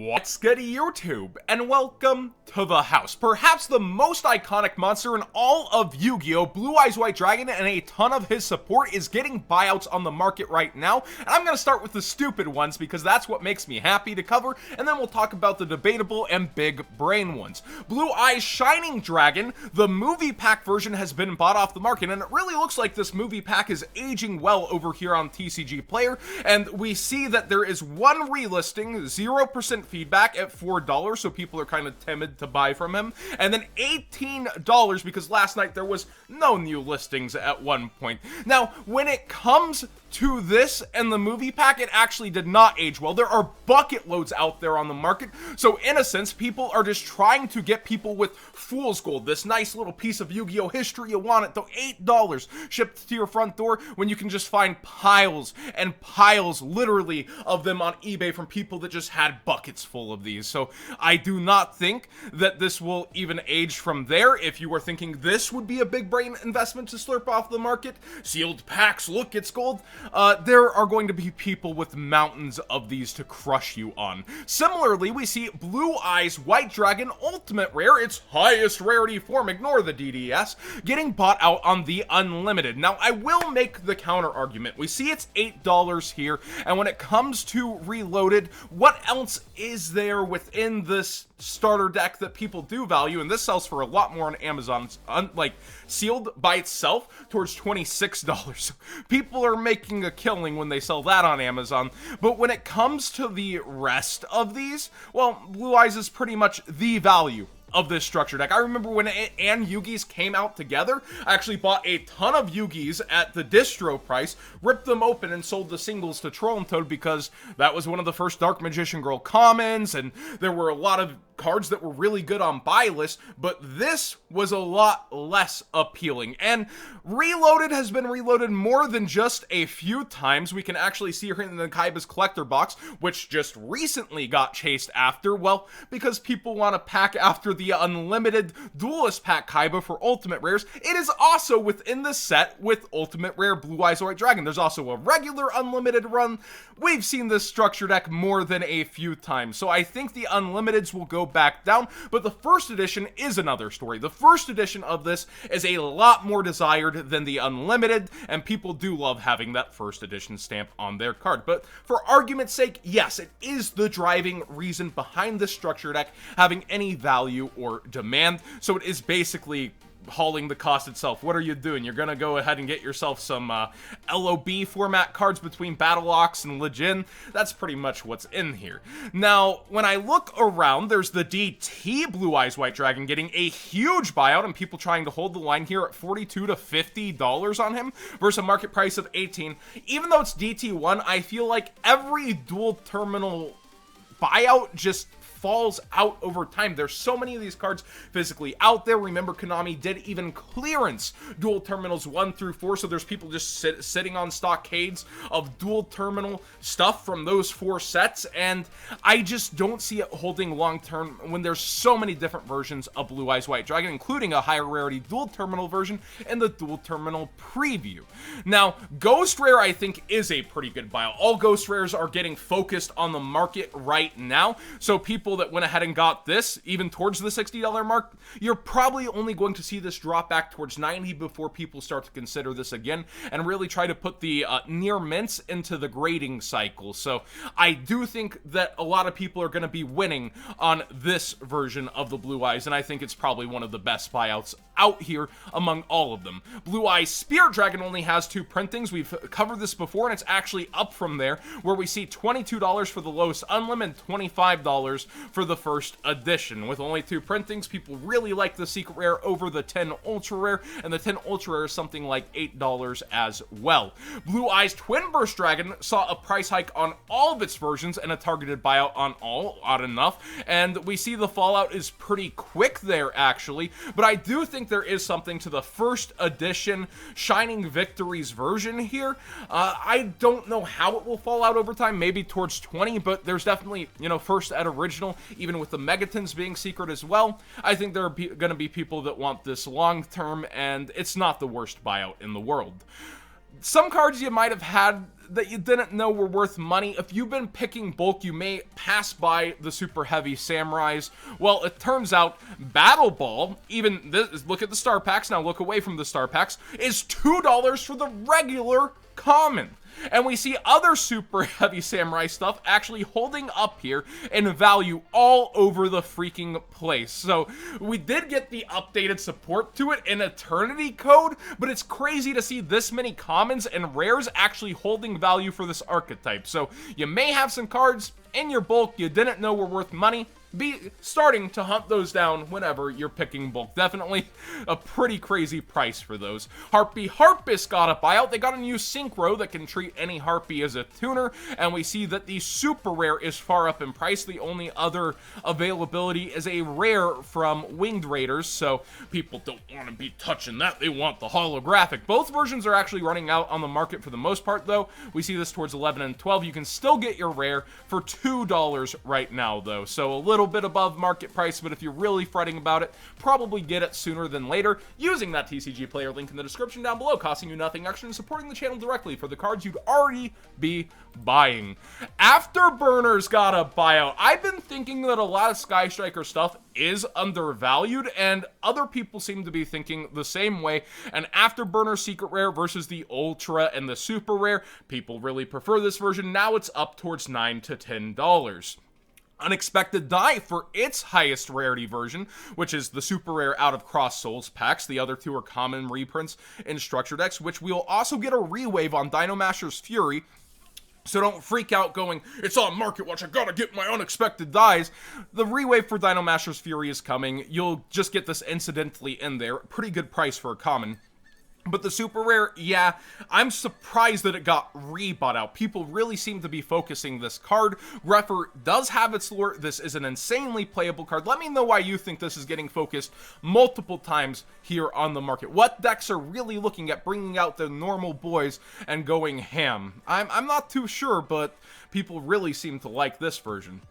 What's good, YouTube? And welcome to the house. Perhaps the most iconic monster in all of Yu-Gi-Oh! Blue Eyes White Dragon and a ton of his support is getting buyouts on the market right now. And I'm gonna start with the stupid ones because that's what makes me happy to cover, and then we'll talk about the debatable and big brain ones. Blue Eyes Shining Dragon, the movie pack version, has been bought off the market, and it really looks like this movie pack is aging well over here on TCG Player, and we see that there is one relisting, 0% feedback at $4, so people are kind of timid to buy from him, and then $18 because last night there was no new listings at one point. Now, when it comes to this and the movie pack, it actually did not age well. There are bucket loads out there on the market, so in a sense, people are just trying to get people with fool's gold, this nice little piece of Yu-Gi-Oh! History. You want it, though, $8 shipped to your front door when you can just find piles and piles, literally, of them on eBay from people that just had buckets full of these. So I do not think that this will even age from there. If you were thinking this would be a big brain investment to slurp off the market, sealed packs, look, it's gold, there are going to be people with mountains of these to crush you on. Similarly, we see Blue Eyes White Dragon Ultimate Rare, its highest rarity form, ignore the DDS, getting bought out on the Unlimited. Now, I will make the counter argument. We see it's $8 here, and when it comes to Reloaded, what else is there within this starter deck that people do value? And this sells for a lot more on Amazon, like sealed by itself towards $26. People are making a killing when they sell that on Amazon. But when it comes to the rest of these, well, Blue Eyes is pretty much the value of this structure deck. I remember when and Yu-Gis came out together, I actually bought a ton of Yu-Gis at the distro price, ripped them open, and sold the singles to Troll and Toad because that was one of the first Dark Magician Girl commons, and there were a lot of cards that were really good on buy list, but this was a lot less appealing. And Reloaded has been reloaded more than just a few times. We can actually see here in the Kaiba's collector box, which just recently got chased after, well, because people want to pack after the Unlimited Duelist Pack Kaiba for Ultimate Rares. It is also within the set with Ultimate Rare Blue Eyes White Dragon. There's also a regular Unlimited run. We've seen this structure deck more than a few times, so I think the Unlimiteds will go back down, but the first edition is another story. The first edition of this is a lot more desired than the Unlimited, and people do love having that first edition stamp on their card. But for argument's sake, yes, it is the driving reason behind this structure deck having any value or demand, so it is basically hauling the cost itself. What are you doing? You're gonna go ahead and get yourself some LOB format cards between Battle Ox and Legion. That's pretty much what's in here. Now, when I look around, there's the DT Blue Eyes White Dragon getting a huge buyout, and people trying to hold the line here at $42 to $50 on him versus a market price of $18. Even though it's DT1, I feel like every dual terminal buyout just falls out over time. There's so many of these cards physically out there. Remember, Konami did even clearance dual terminals 1 through 4, so there's people just sitting on stockades of dual terminal stuff from those 4 sets, and I just don't see it holding long term when there's so many different versions of Blue Eyes White Dragon, including a higher rarity dual terminal version and the dual terminal preview. Now, Ghost Rare, I think, is a pretty good buyout. All Ghost Rares are getting focused on the market right now, so people that went ahead and got this, even towards the $60 mark, you're probably only going to see this drop back towards $90 before people start to consider this again and really try to put the near mints into the grading cycle. So I do think that a lot of people are going to be winning on this version of the Blue Eyes, and I think it's probably one of the best buyouts out here among all of them. Blue Eyes Spirit Dragon only has 2 printings. We've covered this before, and it's actually up from there, where we see $22 for the lowest unlimited, $25 for the first edition. With only 2 printings, people really like the Secret Rare over the 10 Ultra Rare, and the 10 Ultra Rare is something like $8 as well. Blue Eyes Twin Burst Dragon saw a price hike on all of its versions and a targeted buyout on all, odd enough, and we see the fallout is pretty quick there, actually, but I do think there is something to the first edition Shining Victories version here. I don't know how it will fall out over time, maybe towards 20, but there's definitely, you know, first at original, even with the Megatons being secret as well. I think there are going to be people that want this long term, and it's not the worst buyout in the world. Some cards you might have had that you didn't know were worth money. If you've been picking bulk, you may pass by the super heavy samurais. Well, it turns out Battle Ball, even this, look at the star packs, now look away from the star packs, is $2 for the regular common. And we see other super heavy samurai stuff actually holding up here in value all over the freaking place. So we did get the updated support to it in Eternity Code, but it's crazy to see this many commons and rares actually holding value for this archetype. So you may have some cards in your bulk you didn't know were worth money. Be starting to hunt those down whenever you're picking bulk. Definitely a pretty crazy price for those. Harpy Harpist got a buyout. They got a new synchro that can treat any Harpy as a tuner, and we see that the super rare is far up in price. The only other availability is a rare from Winged Raiders, so people don't want to be touching that. They want the holographic. Both versions are actually running out on the market for the most part, though. We see this towards 11 and 12. You can still get your rare for $2 right now, though, so a little bit above market price, but if you're really fretting about it, probably get it sooner than later using that TCG player link in the description down below, costing you nothing extra and supporting the channel directly for the cards you'd already be buying. Afterburners got a buyout. I've been thinking that a lot of Sky Striker stuff is undervalued, and other people seem to be thinking the same way. An Afterburner Secret Rare versus the Ultra and the Super Rare. People really prefer this version. Now it's up towards $9 to $10. Unexpected Die for its highest rarity version, which is the super rare out of Cross Souls packs. The other two are common reprints in structured decks, which we'll also get a rewave on Dino Masher's Fury. So don't freak out going, it's on Market Watch, I gotta get my Unexpected Dies. The rewave for Dino Masher's Fury is coming. You'll just get this incidentally in there. Pretty good price for a common. But the super rare, yeah, I'm surprised that it got rebought out. People really seem to be focusing this card. Greffer does have its lure. This is an insanely playable card. Let me know why you think this is getting focused multiple times here on the market. What decks are really looking at bringing out the normal boys and going ham? I'm not too sure, but people really seem to like this version.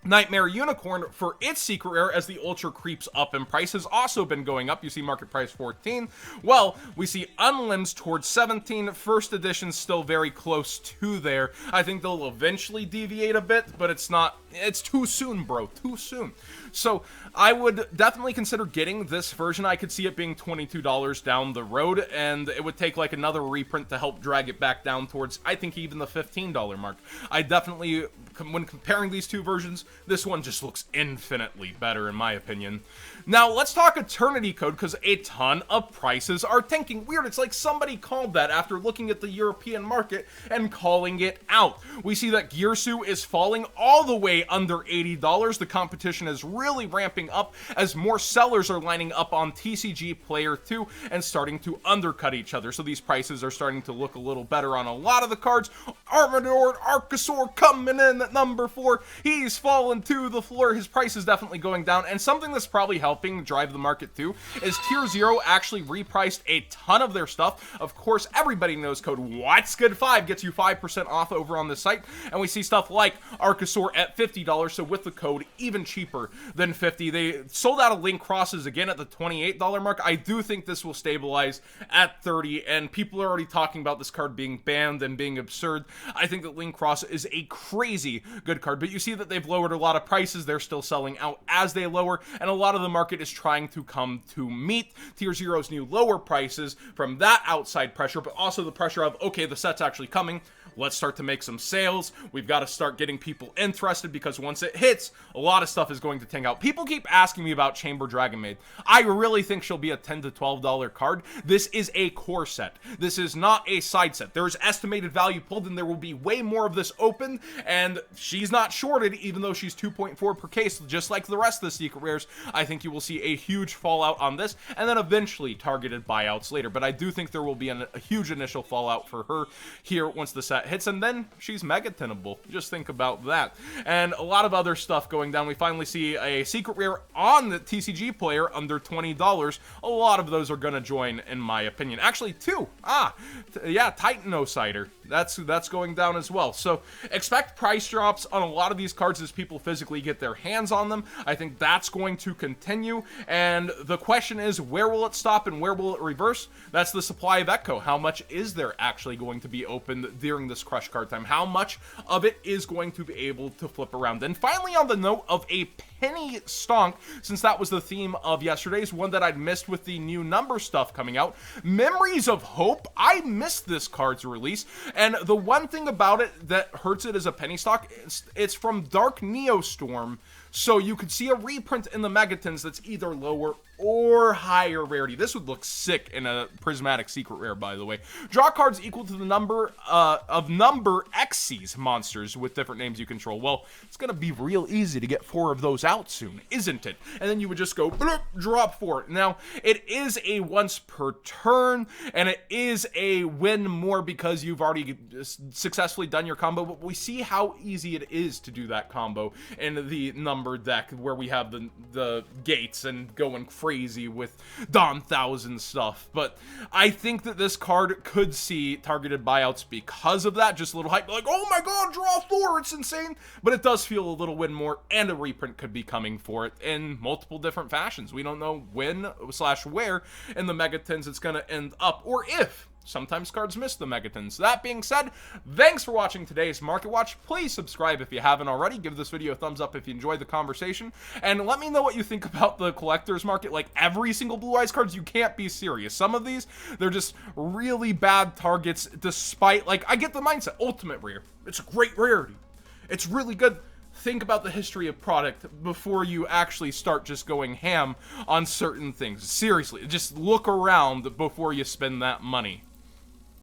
Nightmare Unicorn for its secret rare as the Ultra creeps up in price has also been going up. You see market price 14. Well, we see Unlimbs towards 17. First edition still very close to there. I think they'll eventually deviate a bit, but it's too soon, bro. Too soon. So I would definitely consider getting this version. I could see it being $22 down the road, and it would take like another reprint to help drag it back down towards, I think, even the $15 mark. I definitely, when comparing these two versions, this one just looks infinitely better in my opinion. Now let's talk Eternity Code, because a ton of prices are tanking. Weird, it's like somebody called that after looking at the European market and calling it out. We see that Gearsu is falling all the way under $80. The competition is really ramping up as more sellers are lining up on TCG Player 2 and starting to undercut each other. So these prices are starting to look a little better on a lot of the cards. Armador Archosaur coming in at number 4. He's fallen to the floor. His price is definitely going down. And something that's probably helping drive the market too is Tier 0 actually repriced a ton of their stuff. Of course, everybody knows code What's Good 5 gets you 5% off over on the site. And we see stuff like Archosaur at $50. So with the code, even cheaper than $50. They sold out of Link Crosses again at the $28 mark. I do think this will stabilize at $30, and people are already talking about this card being banned and being absurd. I think that Link Cross is a crazy good card, but you see that they've lowered a lot of prices. They're still selling out as they lower, and a lot of the market is trying to come to meet Tier 0's new lower prices from that outside pressure, but also the pressure of, okay, the set's actually coming. Let's start to make some sales. We've got to start getting people interested, because once it hits, a lot of stuff is going to tank out. People keep asking me about Chamber Dragon Maid. I really think she'll be a $10 to $12 card. This is a core set. This is not a side set. There's estimated value pulled, and there will be way more of this open, and she's not shorted, even though she's 2.4 per case, just like the rest of the secret rares. I think you will see a huge fallout on this, and then eventually targeted buyouts later. But I do think there will be a huge initial fallout for her here once the set hits, and then she's mega tenable. Just think about that. And a lot of other stuff going down. We finally see a secret rare on the TCG player under $20. A lot of those are going to join, in my opinion. Actually, two. Yeah, Titan Cider. That's going down as well. So expect price drops on a lot of these cards as people physically get their hands on them. I think that's going to continue. And the question is, where will it stop and where will it reverse? That's the supply of Echo. How much is there actually going to be open during this crush card time? How much of it is going to be able to flip around? And finally, on the note of a penny stonk, since that was the theme of yesterday's, one that I'd missed with the new number stuff coming out, Memories of Hope. I missed this card's release, and the one thing about it that hurts it as a penny stock, it's from Dark Neostorm, so you could see a reprint in the Megatons that's either lower or higher rarity. This would look sick in a prismatic secret rare, by the way. Draw cards equal to the number of number Xyz monsters with different names you control. Well, it's gonna be real easy to get 4 of those out soon, isn't it? And then you would just go bloop, drop 4. Now, it is a once per turn, and it is a win more because you've already successfully done your combo, but we see how easy it is to do that combo in the number deck where we have the gates and going crazy with Dawn 1000 stuff. But I think that this card could see targeted buyouts because of that. Just a little hype, like, oh my god, draw 4, it's insane. But it does feel a little win more, and a reprint could be coming for it in multiple different fashions. We don't know when / where in the Megatons it's gonna end up, or if. Sometimes cards miss the Megatons. That being said, thanks for watching today's Market Watch. Please subscribe if you haven't already. Give this video a thumbs up if you enjoyed the conversation. And let me know what you think about the collector's market. Like, every single Blue Eyes cards, you can't be serious. Some of these, they're just really bad targets despite, like, I get the mindset. Ultimate Rare. It's a great rarity. It's really good. Think about the history of product before you actually start just going ham on certain things. Seriously, just look around before you spend that money.